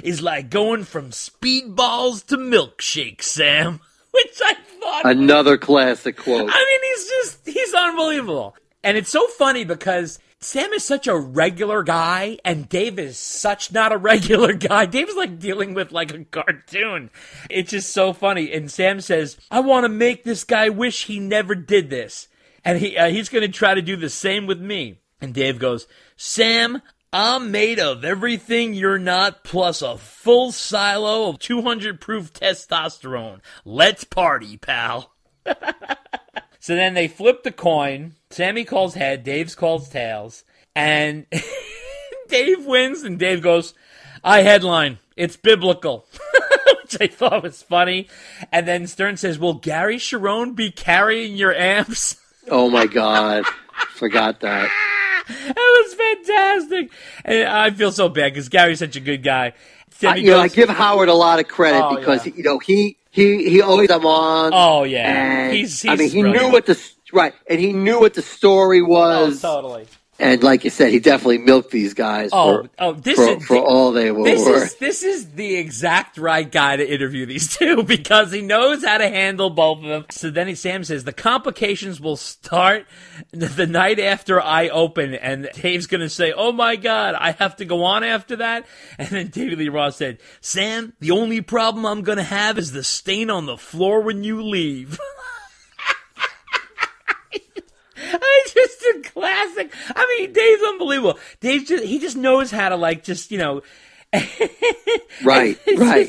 is like going from speedballs to milkshakes, Sam. Which I thought another classic quote. I mean, he's unbelievable. And it's so funny because Sam is such a regular guy, and Dave is such not a regular guy. Dave is like dealing with like a cartoon. It's just so funny. And Sam says, I want to make this guy wish he never did this. And he's going to try to do the same with me. And Dave goes, Sam, I'm made of everything you're not, plus a full silo of 200 proof testosterone. Let's party, pal. So then they flip the coin. Sammy calls head, Dave calls tails, and Dave wins, and Dave goes, I headline. It's biblical. Which I thought was funny. And then Stern says, will Gary Sharon be carrying your amps? Oh, my God. Forgot that. That was fantastic. And I feel so bad because Gary's such a good guy. I give Howard a lot of credit because he always I'm on. Oh yeah, he's he knew what the story was. Oh, totally. And like you said, he definitely milked these guys for all they were worth. This is the exact right guy to interview these two because he knows how to handle both of them. So then Sam says, the complications will start the night after I open. And Dave's going to say, oh my God, I have to go on after that? And then David Lee Roth said, Sam, the only problem I'm going to have is the stain on the floor when you leave. It's just a classic. I mean, Dave's unbelievable. Dave just knows how to right.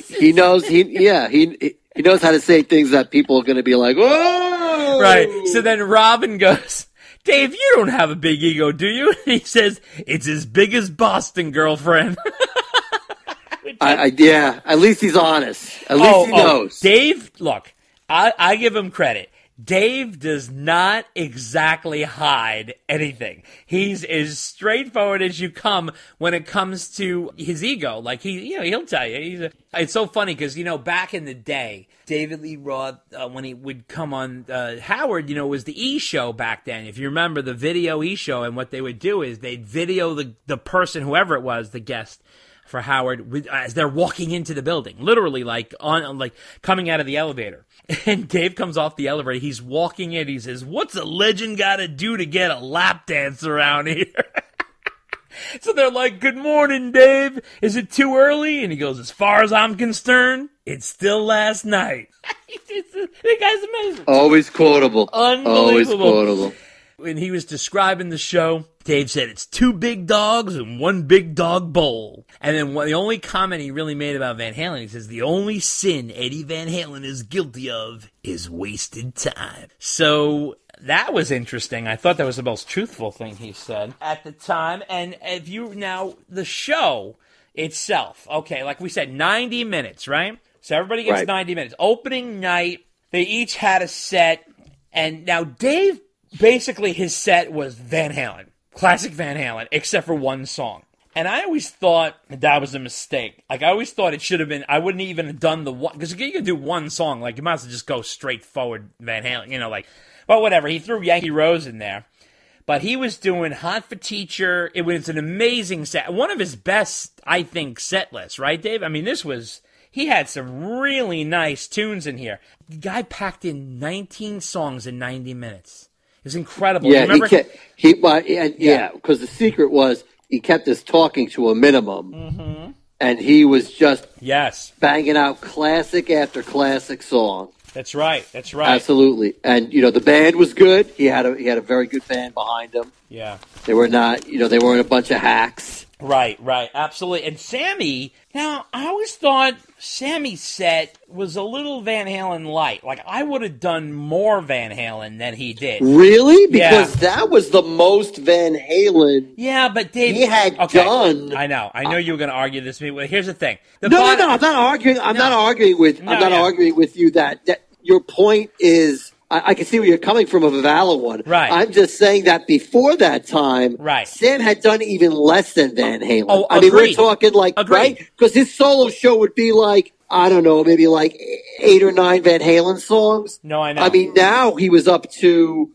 He knows he knows how to say things that people are going to be like, oh. Right. So then Robin goes, Dave, you don't have a big ego, do you? He says, it's as big as Boston, girlfriend. Yeah. At least he's honest. At least he knows. Dave, look, I give him credit. Dave does not exactly hide anything. He's as straightforward as you come when it comes to his ego. Like he'll tell you. It's so funny because back in the day, David Lee Roth, when he would come on Howard, it was the E Show back then. If you remember the video E Show, and what they would do is they'd video the person, whoever it was, the guest for Howard, as they're walking into the building, literally like coming out of the elevator. And Dave comes off the elevator. He's walking in. He says, what's a legend got to do to get a lap dance around here? So they're like, good morning, Dave. Is it too early? And he goes, as far as I'm concerned, it's still last night. The guy's amazing. Always quotable. Unbelievable. Always quotable. When he was describing the show, Dave said, it's 2 big dogs and 1 big dog bowl. And then the only comment he really made about Van Halen, he says, the only sin Eddie Van Halen is guilty of is wasted time. So that was interesting. I thought that was the most truthful thing he said at the time. And the show itself, okay, like we said, 90 minutes, right? So everybody gets 90 minutes. Opening night, they each had a set. And now Dave, basically his set was Van Halen. Classic Van Halen, except for one song. And I always thought that was a mistake. Like, I always thought it should have been, I wouldn't even have done the one, because you can do one song, like, you might as well just go straight forward Van Halen, well, whatever. He threw Yankee Rose in there. But he was doing Hot for Teacher. It was an amazing set. One of his best, I think, set lists, right, Dave? I mean, he had some really nice tunes in here. The guy packed in 19 songs in 90 minutes. It was incredible. Yeah, because the secret was he kept his talking to a minimum, and he was just banging out classic after classic song. That's right. Absolutely, and the band was good. He had a very good band behind him. Yeah, they were not, they weren't a bunch of hacks. Right, absolutely. And Sammy, now, I always thought Sammy's set was a little Van Halen light. Like, I would have done more Van Halen than he did. Really? Because that was the most Van Halen but Dave, he had done. I know you were going to argue this. But here's the thing. No, I'm not arguing. I'm not arguing with you that your point is, I can see where you're coming from, of a valid one. Right. I'm just saying that before that time, Sam had done even less than Van Halen. Oh, I mean, we're talking right? Because his solo show would be like, I don't know, maybe like 8 or 9 Van Halen songs. No, I know. I mean, now he was up to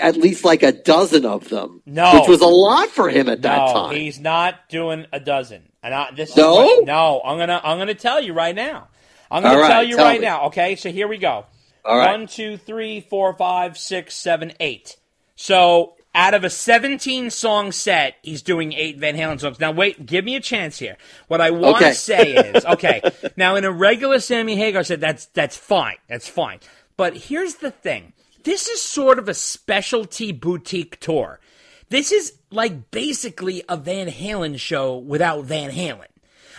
at least a dozen of them. No. Which was a lot for him at that time. No, he's not doing a dozen. And I'm gonna tell you right now. I'm gonna tell you right now. Okay, so here we go. All right. 1, 2, 3, 4, 5, 6, 7, 8. So out of a 17-song set, he's doing 8 Van Halen songs. Now, wait, give me a chance here. What I want to say is, now in a regular Sammy Hagar set, that's fine. That's fine. But here's the thing. This is sort of a specialty boutique tour. This is like basically a Van Halen show without Van Halen.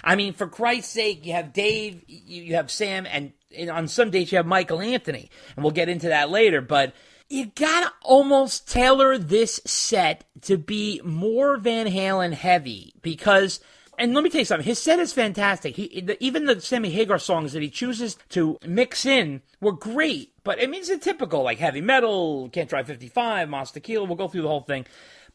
I mean, for Christ's sake, you have Dave, you have Sam, and on some dates you have Michael Anthony. And we'll get into that later, but you gotta almost tailor this set to be more Van Halen heavy because, and let me tell you something, his set is fantastic. Even the Sammy Hagar songs that he chooses to mix in were great, but it means it's typical, like Heavy Metal, Can't Drive 55, Monster Tequila, we'll go through the whole thing.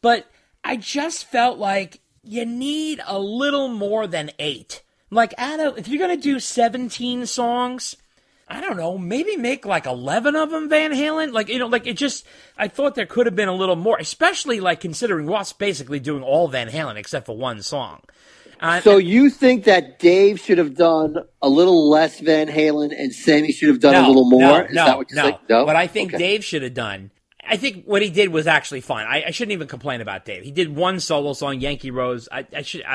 But I just felt like you need a little more than 8. Like, if you're gonna do 17 songs, I don't know, maybe make like 11 of them Van Halen. I thought there could have been a little more, especially like considering Roth's basically doing all Van Halen except for one song. So you think that Dave should have done a little less Van Halen and Sammy should have done a little more? Is that what you're saying? No. What I think Dave should have done, I think what he did was actually fine. I shouldn't even complain about Dave. He did one solo song, Yankee Rose. I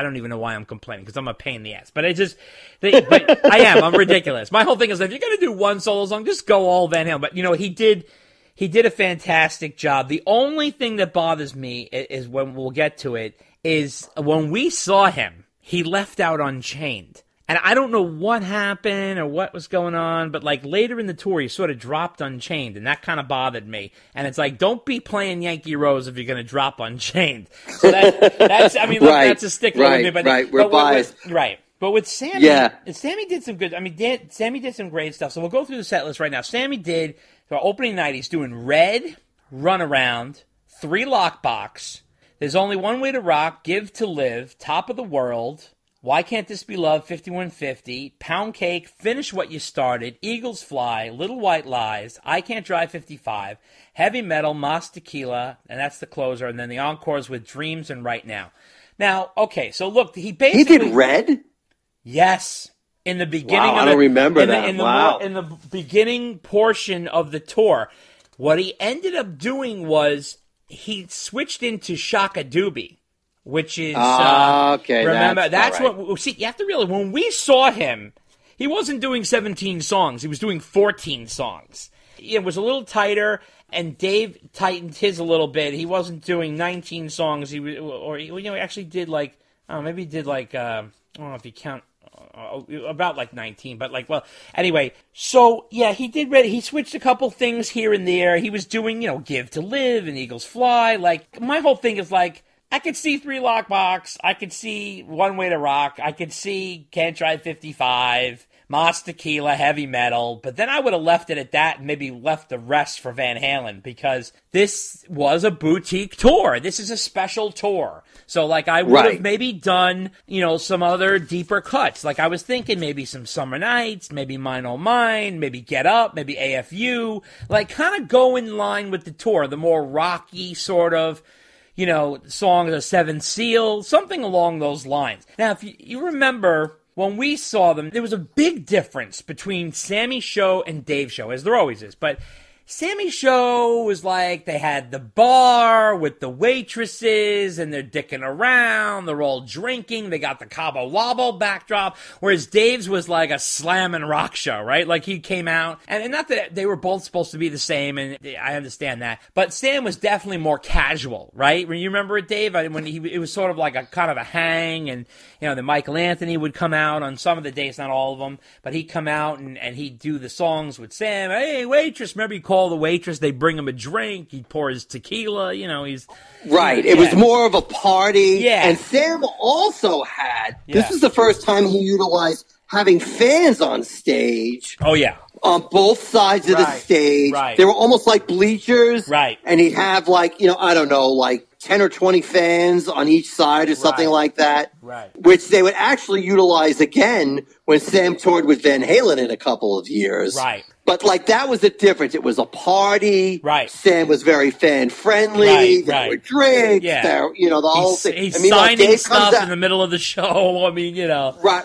don't even know why I'm complaining because I'm a pain in the ass. But I'm ridiculous. My whole thing is if you're going to do one solo song, just go all Van Halen. But he did a fantastic job. The only thing that bothers me is when we'll get to it is when we saw him, he left out Unchained. And I don't know what happened or what was going on, but like later in the tour, he sort of dropped Unchained, and that kind of bothered me. And it's like, don't be playing Yankee Rose if you're going to drop Unchained. So that's that's a stickler with me. But, we're biased. But with Sammy, Sammy did some good, Sammy did some great stuff. So we'll go through the set list right now. Sammy did, for opening night, he's doing Red, Runaround, 3 Lockbox, There's Only One Way to Rock, Give to Live, Top of the World, Why Can't This Be Love, 5150, Pound Cake, Finish What You Started, Eagles Fly, Little White Lies, I Can't Drive 55, Heavy Metal, Mas Tequila, and that's the closer, and then the encores with Dreams and Right Now. Now, okay, so look, he did Red? Yes. In the beginning I don't remember that. In the beginning portion of the tour, what he ended up doing was he switched into Shaka Doobie, which is okay. Remember, that's right. What. See, you have to realize when we saw him, he wasn't doing 17 songs; he was doing 14 sons. It was a little tighter, and Dave tightened his a little bit. He wasn't doing 19 songs. He actually did I don't know if you count. About like 19, but anyway, so yeah, he did Red. He switched a couple things here and there. He was doing, Give to Live and Eagles Fly. Like, my whole thing is I could see 3 Lockbox, I could see One Way to Rock, I could see Can't Drive 55, Mas Tequila, Heavy Metal, but then I would have left it at that and maybe left the rest for Van Halen because this was a boutique tour. This is a special tour. So, I would have maybe done, some other deeper cuts. I was thinking maybe some Summer Nights, maybe Mine Oh Mine, maybe Get Up, maybe AFU. Kind of go in line with the tour, the more rocky sort of, songs of Seven Seal, something along those lines. Now, if you remember, when we saw them, there was a big difference between Sammy's show and Dave's show, as there always is. But Sammy's show was they had the bar with the waitresses, and they're dicking around, they're all drinking, they got the Cabo Wabo backdrop, whereas Dave's was a slam and rock show, right? He came out, and not that they were both supposed to be the same, and I understand that, but Sam was definitely more casual, right? When you remember it, Dave, when it was sort of a kind of a hang, and, then Michael Anthony would come out on some of the dates, not all of them, but he'd come out, and he'd do the songs with Sam. Hey, waitress, remember you call the waitress, they bring him a drink, he pours tequila, he's... Right, it was more of a party. Yeah. And Sam also had, this was the first time he utilized having fans on stage. Oh, yeah. On both sides of the stage. Right. They were almost like bleachers. Right. And he'd have 10 or 20 fans on each side or something like that. Right. Which they would actually utilize again when Sam toured with Van Halen in a couple of years. Right. But, like, that was the difference. It was a party. Right. Sam was very fan-friendly. There were drinks. Yeah. There, you know, the whole thing. He's signing stuff in the middle of the show. I mean, you know. Right.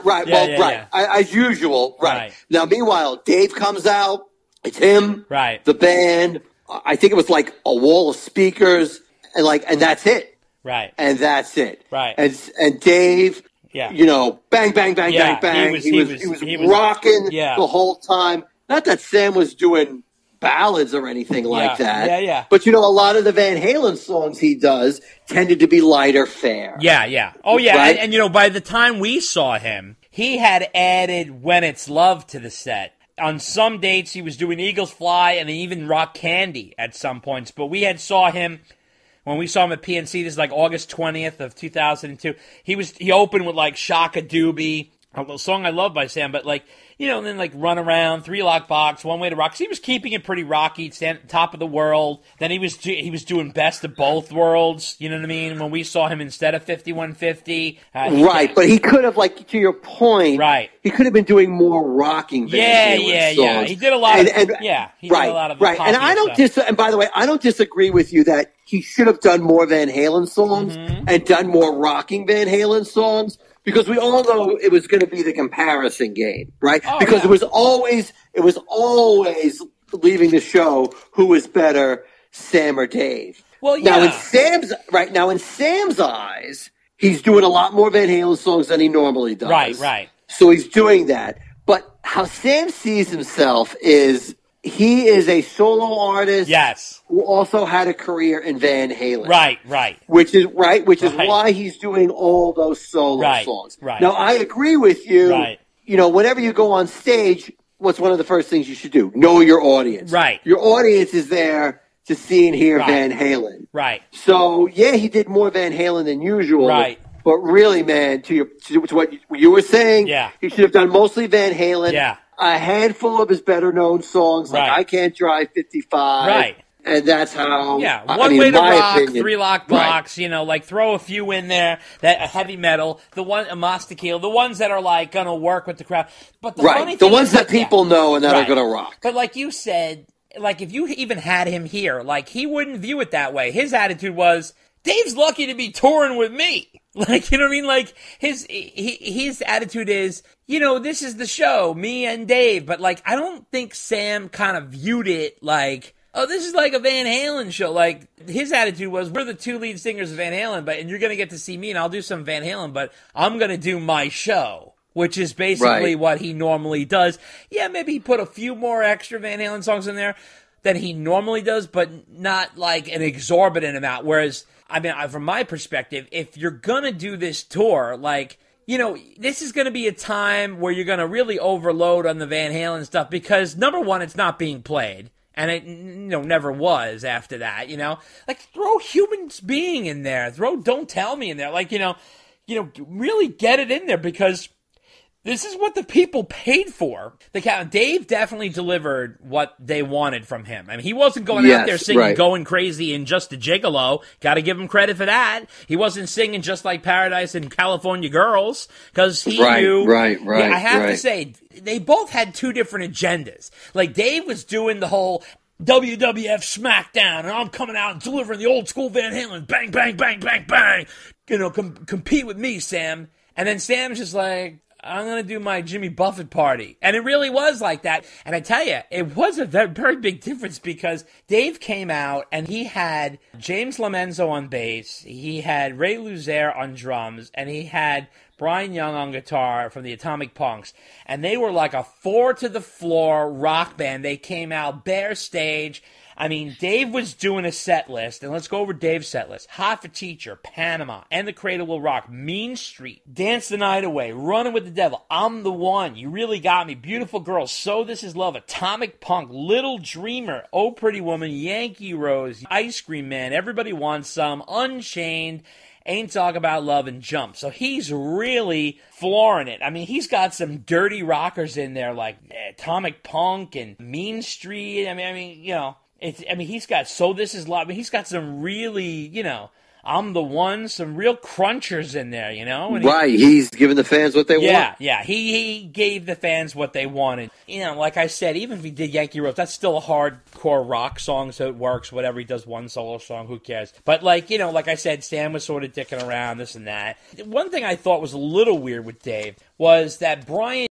As usual. Right. Now, meanwhile, Dave comes out. It's him. Right. The band. I think it was like a wall of speakers. And that's it. Right. And that's it. Right. And Dave... Yeah. You know, bang, bang, bang, bang, bang. He was rocking the whole time. Not that Sam was doing ballads or anything like that. Yeah. But, you know, a lot of the Van Halen songs he does tended to be lighter fare. Yeah. Oh, yeah. Right? And, you know, by the time we saw him, he had added When It's Love to the set. On some dates, he was doing Eagles Fly and even Rock Candy at some points. But we had saw him... When we saw him at PNC, this is like August 20th of 2002, he opened with like Shaka Doobie, a song I love by Sam, but like, you know, and then like Run Around, Three Lock Box, One Way to Rock. So he was keeping it pretty rocky, top of the world. Then he was doing Best of Both Worlds, you know what I mean? When we saw him instead of 5150. But he could have, like, to your point, he could have been doing more rocking Van Halen songs. He did a lot he did a lot of And I don't and by the way, I don't disagree with you that he should have done more Van Halen songs and done more rocking Van Halen songs. Because we all know it was going to be the comparison game, right? Because it was always leaving the show who was better, Sam or Dave. Well, yeah. Now in Sam's eyes, he's doing a lot more Van Halen songs than he normally does. Right. So he's doing that. But how Sam sees himself is he is a solo artist. Yes. Who also had a career in Van Halen. Right. Which is why he's doing all those solo songs. Right. Now, I agree with you. Right. You know, whenever you go on stage, what's one of the first things you should do? Know your audience. Right. Your audience is there to see and hear Van Halen. Right. So, yeah, he did more Van Halen than usual. Right. But really, man, to what you were saying, he should have done mostly Van Halen. Yeah. A handful of his better-known songs, like I Can't Drive 55. Right. And that's how... Yeah, One Way to Rock, opinion, Three Lock Box, you know, like throw a few in there, that heavy metal, the one, Mastakil, the ones that are like going to work with the crowd. But the funny thing the ones that people know and that are going to rock. But like you said, like if you even had him here, like he wouldn't view it that way. His attitude was, Dave's lucky to be touring with me. Like, you know what I mean? Like, his attitude is, you know, this is the show, me and Dave. But, like, I don't think Sam kind of viewed it like, oh, this is like a Van Halen show. Like, his attitude was, we're the two lead singers of Van Halen, and you're going to get to see me, and I'll do some Van Halen, but I'm going to do my show, which is basically what he normally does. Yeah, maybe he put a few more extra Van Halen songs in there than he normally does, but not like an exorbitant amount. Whereas, I mean, from my perspective, if you're going to do this tour, like, you know, this is going to be a time where you're going to really overload on the Van Halen stuff because, number one, it's not being played. And it, you know, never was after that, you know? Like, throw Humans Being in there. Throw Don't Tell Me in there. Like, you know, really get it in there because this is what the people paid for. Dave definitely delivered what they wanted from him. I mean, he wasn't going out there singing Going Crazy and Just a Gigolo. Got to give him credit for that. He wasn't singing Just Like Paradise and California Girls because he knew. Right. I have to say, they both had two different agendas. Like, Dave was doing the whole WWF SmackDown, and I'm coming out and delivering the old school Van Halen. Bang, bang, bang, bang, bang. You know, compete with me, Sam. And then Sam's just like, I'm going to do my Jimmy Buffett party. And it really was like that. And I tell you, it was a very, very big difference because Dave came out and he had James Lomenzo on bass, he had Ray Luzier on drums, and he had Brian Young on guitar from the Atomic Punks. And they were like a four-to-the-floor rock band. They came out bare stage. I mean, Dave was doing a set list, and let's go over Dave's set list. Hot for Teacher, Panama, And the Cradle Will Rock, Mean Street, Dance the Night Away, Running with the Devil, I'm the One, You Really Got Me, Beautiful Girl, So This Is Love, Atomic Punk, Little Dreamer, Oh Pretty Woman, Yankee Rose, Ice Cream Man, Everybody Wants Some, Unchained, Ain't Talk About Love, and Jump. So he's really flooring it. I mean, he's got some dirty rockers in there like Atomic Punk and Mean Street. I mean, you know. He's got So This Is Love. I mean, he's got some really, you know, I'm the One, some real crunchers in there, you know? And Right, he's giving the fans what they want. Yeah, he gave the fans what they wanted. You know, like I said, even if he did Yankee Road, that's still a hardcore rock song, so it works. Whatever, he does one solo song, who cares? But, like, you know, like I said, Stan was sort of dicking around, this and that. One thing I thought was a little weird with Dave was that Brian